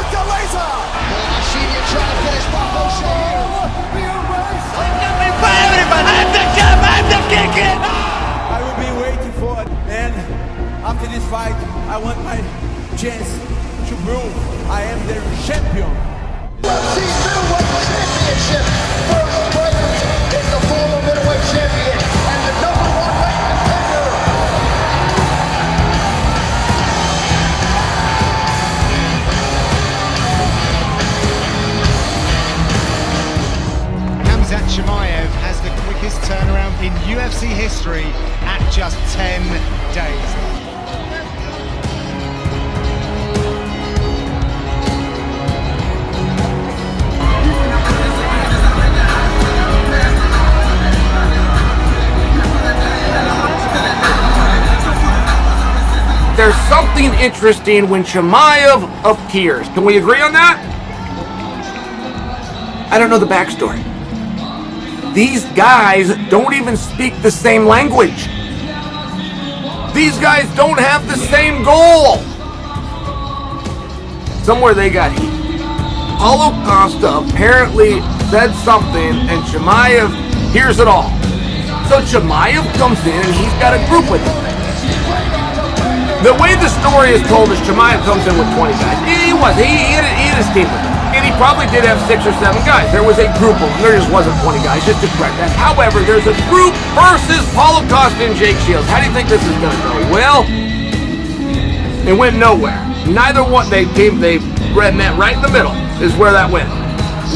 with the laser. I see you trying to finish my motion here. I'm the kicking. I will be waiting for it, and after this fight, I want my chance to prove I am the champion. UFC Middleweight Championship. First Fragrance is the former middleweight champion and the #1 ranked contender. Khamzat Chimaev has the quickest turnaround in UFC history at just 10 days. There's something interesting when Chimaev appears. Can we agree on that? I don't know the backstory. These guys don't even speak the same language. These guys don't have the same goal. Somewhere they got heat. Paulo Costa apparently said something and Chimaev hears it all. So Chimaev comes in and he's got a group with him. The way the story is told is Chimaev comes in with 20 guys. He had his team with him. And he probably did have 6 or 7 guys. There was a group of them. There just wasn't 20 guys, just to correct that. However, there's a group versus Paulo Costa and Jake Shields. How do you think this is going to go? Well, it went nowhere. Neither one, they met right in the middle is where that went.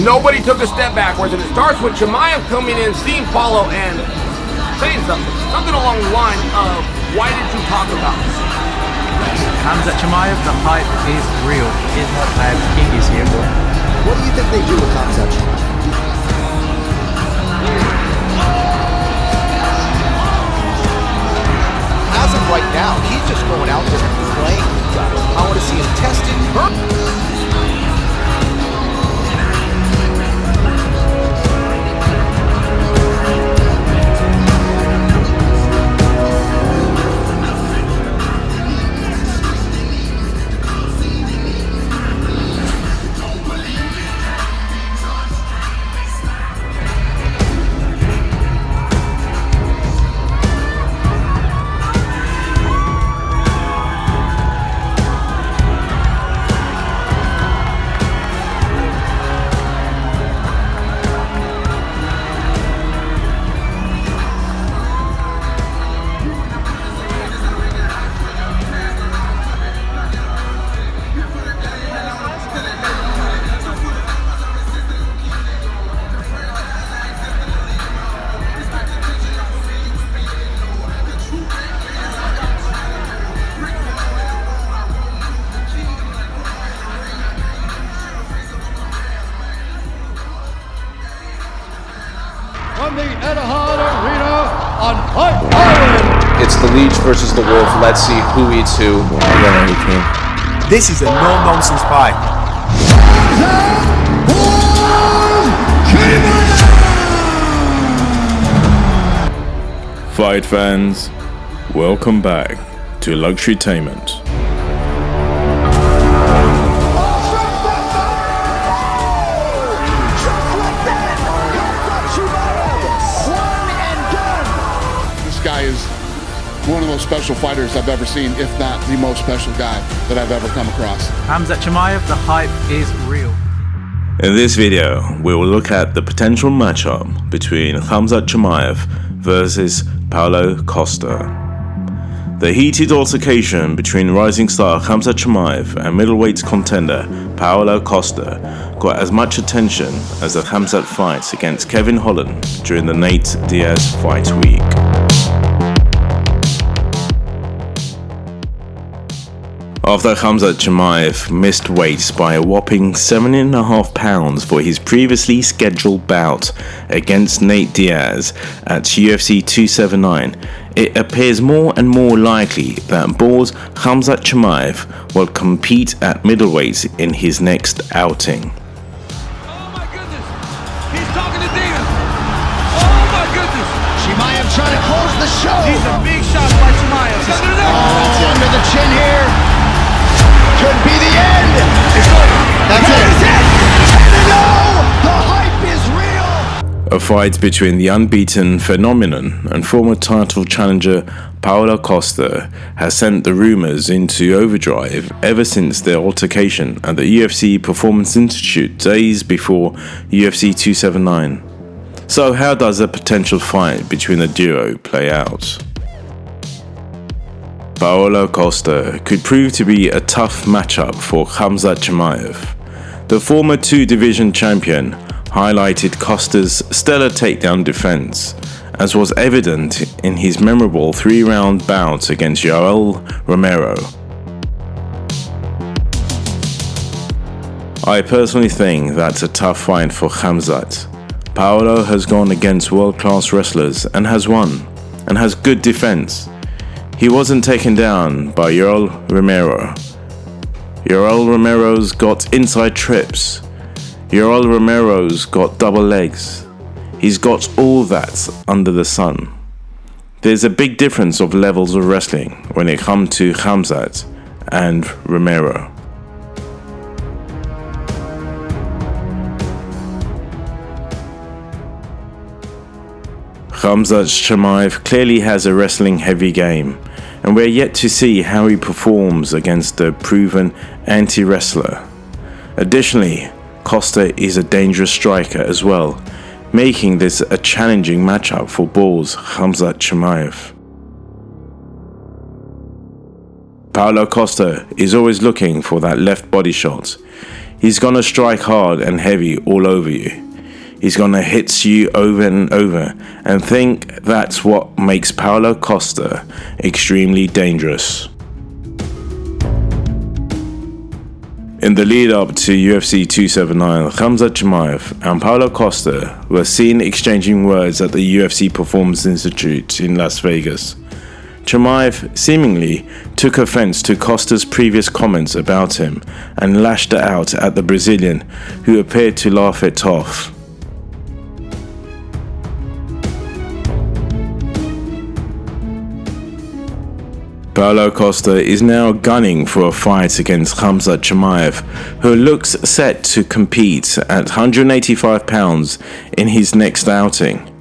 Nobody took a step backwards, and it starts with Chimaev coming in, seeing Paulo, and saying something along the line of, why did you talk about this? Khamzat Chimaev, the hype is real. He's not bad. King is here, boy. What do you think they do with Khamzat Chimaev? As of right now, he's just going out there and playing. I want to see him tested. From the Etihad Arena on Fight Island. It's the Leech versus the Wolf. Let's see who eats who. I don't know who came. This is a no-nonsense fight. Fight fans, welcome back to Luxurytainment. Guy is one of the most special fighters I've ever seen, if not the most special guy that I've ever come across. Khamzat Chimaev, the hype is real. In this video, we will look at the potential matchup between Khamzat Chimaev versus Paulo Costa. The heated altercation between rising star Khamzat Chimaev and middleweight contender Paulo Costa got as much attention as the Khamzat fight against Kevin Holland during the Nate Diaz fight week. After Khamzat Chimaev missed weight by a whopping 7.5 pounds for his previously scheduled bout against Nate Diaz at UFC 279, it appears more and more likely that Borz Khamzat Chimaev will compete at middleweight in his next outing. Oh my goodness! He's talking to Diaz! Oh my goodness! Chimaev trying to close the show. These are big shots by Chimaev. Under the chin here. Could be the end. It's over. A fight between the unbeaten phenomenon and former title challenger Paulo Costa has sent the rumors into overdrive ever since their altercation at the UFC Performance Institute days before UFC 279. So how does a potential fight between the duo play out? Paulo Costa could prove to be a tough matchup for Khamzat Chimaev. The former two-division champion highlighted Costa's stellar takedown defense, as was evident in his memorable 3-round bout against Yoel Romero. I personally think that's a tough fight for Khamzat. Paulo has gone against world-class wrestlers and has won, and has good defense. He wasn't taken down by Yoel Romero. Yoel Romero's got inside trips. Yoel Romero's got double legs. He's got all that under the sun. There's a big difference of levels of wrestling when it comes to Khamzat and Romero. Khamzat Chimaev clearly has a wrestling-heavy game, and we're yet to see how he performs against the proven anti-wrestler. Additionally, Costa is a dangerous striker as well, making this a challenging matchup for Borz Khamzat Chimaev. Paulo Costa is always looking for that left body shot. He's gonna strike hard and heavy all over you. He's gonna hit you over and over, and think that's what makes Paulo Costa extremely dangerous. In the lead up to UFC 279, Khamzat Chimaev and Paulo Costa were seen exchanging words at the UFC Performance Institute in Las Vegas. Chimaev seemingly took offense to Costa's previous comments about him and lashed out at the Brazilian, who appeared to laugh it off. Paulo Costa is now gunning for a fight against Khamzat Chimaev, who looks set to compete at 185 pounds in his next outing.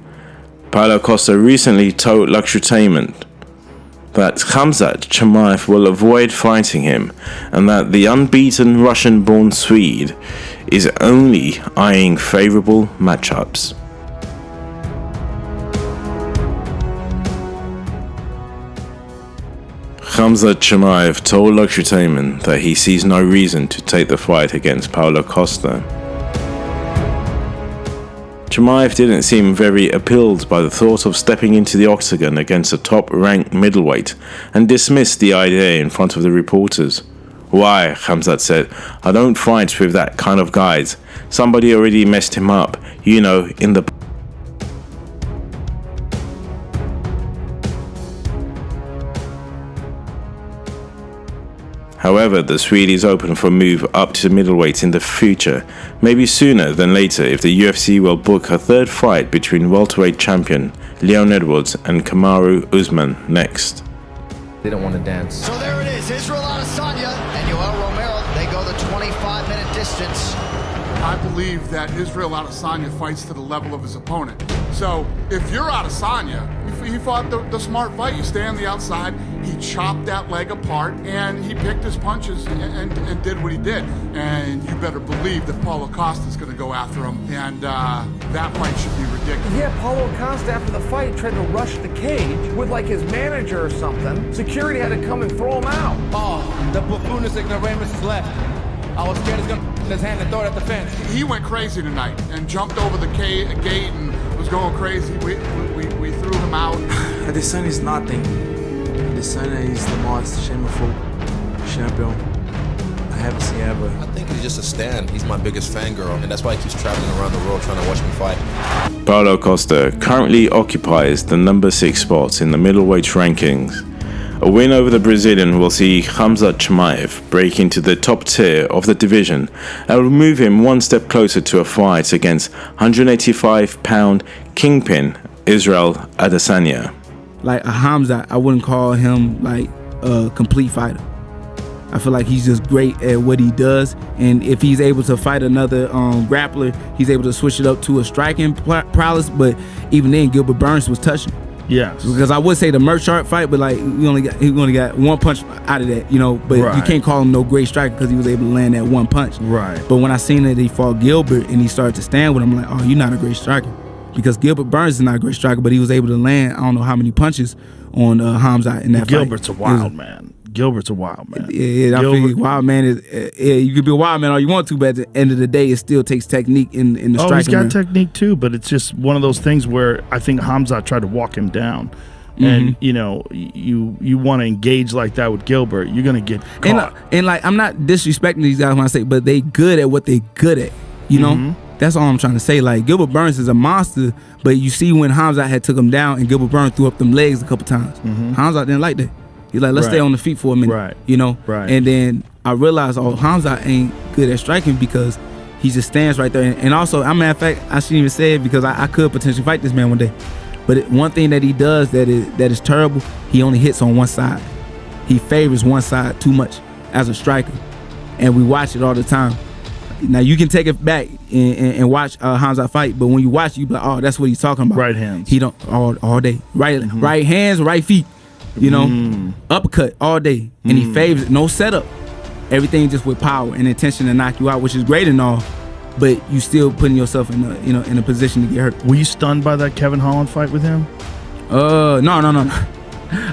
Paulo Costa recently told Luxurytainment that Khamzat Chimaev will avoid fighting him, and that the unbeaten Russian-born Swede is only eyeing favourable matchups. Khamzat Chimaev told Luxurytainment that he sees no reason to take the fight against Paulo Costa. Chimaev didn't seem very appealed by the thought of stepping into the octagon against a top-ranked middleweight and dismissed the idea in front of the reporters. "Why?" Khamzat said. "I don't fight with that kind of guys. Somebody already messed him up, in the..." However, the Swede is open for a move up to middleweight in the future, maybe sooner than later if the UFC will book a third fight between welterweight champion Leon Edwards and Kamaru Usman next. They don't want to dance. So there it is, Israel Adesanya and Yoel Romero. They go the 25-minute distance. I believe that Israel Adesanya fights to the level of his opponent. So if you're Adesanya, he fought the smart fight. You stay on the outside, he chopped that leg apart, and he picked his punches and did what he did. And you better believe that Paulo Costa is going to go after him, and that fight should be ridiculous. Yeah, Paulo Costa after the fight tried to rush the cage with like his manager or something. Security had to come and throw him out. Oh, the buffoonist ignoramus is left. I was scared he's gonna put his hand and throw it at the fence. He went crazy tonight and jumped over the gate and was going crazy. We threw him out. Adesanya is nothing. Adesanya is the most shameful champion I have seen ever. I think he's just a stan. He's my biggest fangirl, and that's why he keeps traveling around the world trying to watch me fight. Paulo Costa currently occupies the number 6 spot in the middleweight rankings. A win over the Brazilian will see Khamzat Chimaev break into the top tier of the division and will move him one step closer to a fight against 185-pound kingpin Israel Adesanya. Like a Khamzat, I wouldn't call him like a complete fighter. I feel like he's just great at what he does, and if he's able to fight another grappler, he's able to switch it up to a striking prowess. But even then, Gilbert Burns was touching. Yes. Because I would say the Merchant fight, but like he only got one punch out of that, you know. But you can't call him no great striker because he was able to land that one punch. Right. But when I seen that he fought Gilbert and he started to stand with him, I'm like, oh, you're not a great striker. Because Gilbert Burns is not a great striker, but he was able to land I don't know how many punches on Khamzat in that fight. Gilbert's a wild man. Gilbert's a wild man. Yeah, I feel wild man is. You could be a wild man all you want to, but at the end of the day, it still takes technique in the striking. Oh, he's got technique too, but it's just one of those things where I think Khamzat tried to walk him down. And you know, you want to engage like that with Gilbert, you're gonna get caught. And like, I'm not disrespecting these guys when I say, but they good at what they good at. You know, that's all I'm trying to say. Like Gilbert Burns is a monster, but you see when Khamzat had took him down and Gilbert Burns threw up them legs a couple times. Khamzat didn't like that. He's like, let's stay on the feet for a minute. You know. And then I realized, oh, Khamzat ain't good at striking because he just stands right there. And also, as a matter of fact, I shouldn't even say it because I could potentially fight this man one day. But one thing that he does that is terrible, he only hits on one side. He favors one side too much as a striker, and we watch it all the time. Now you can take it back and watch Khamzat fight, but when you watch, you be like, oh, that's what he's talking about. Right hands. He don't all day. Right hands, right feet. You know, uppercut all day, and he favors it. No setup. Everything just with power and intention to knock you out, which is great and all. But you still putting yourself in a position to get hurt. Were you stunned by that Kevin Holland fight with him? No.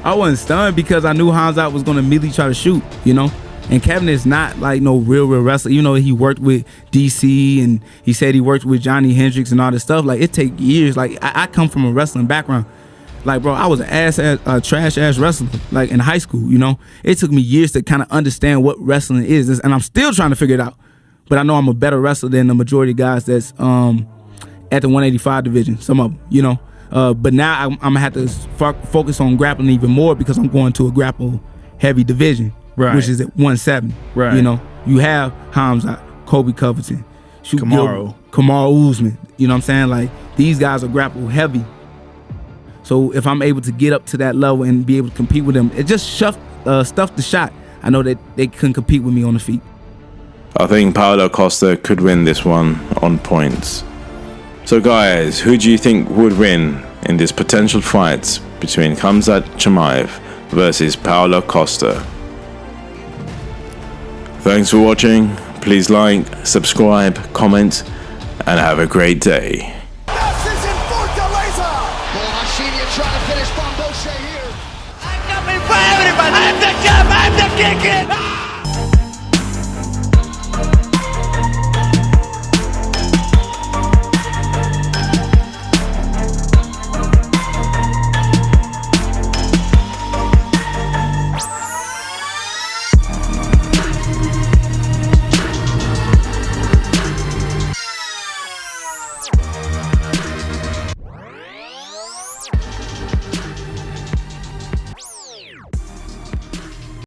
I wasn't stunned because I knew Khamzat was gonna immediately try to shoot, you know. And Kevin is not like no real wrestler. You know, he worked with DC and he said he worked with Johnny Hendricks and all this stuff. Like it take years. Like I come from a wrestling background. Like, bro, I was an trash ass wrestler, like in high school, you know. It took me years to kind of understand what wrestling is, and I'm still trying to figure it out. But I know I'm a better wrestler than the majority of guys that's at the 185 division, some of them, you know. But now I'm going to have to focus on grappling even more because I'm going to a grapple heavy division, which is at 170. You know, you have Khamzat, Kobe Covington, Kamaru Usman. You know what I'm saying? Like, these guys are grapple heavy. So if I'm able to get up to that level and be able to compete with them, it just stuff the shot. I know that they couldn't compete with me on the feet. I think Paulo Costa could win this one on points. So guys, who do you think would win in this potential fight between Khamzat Chimaev versus Paulo Costa? Thanks for watching. Please like, subscribe, comment, and have a great day. I'm the champ, I'm the king!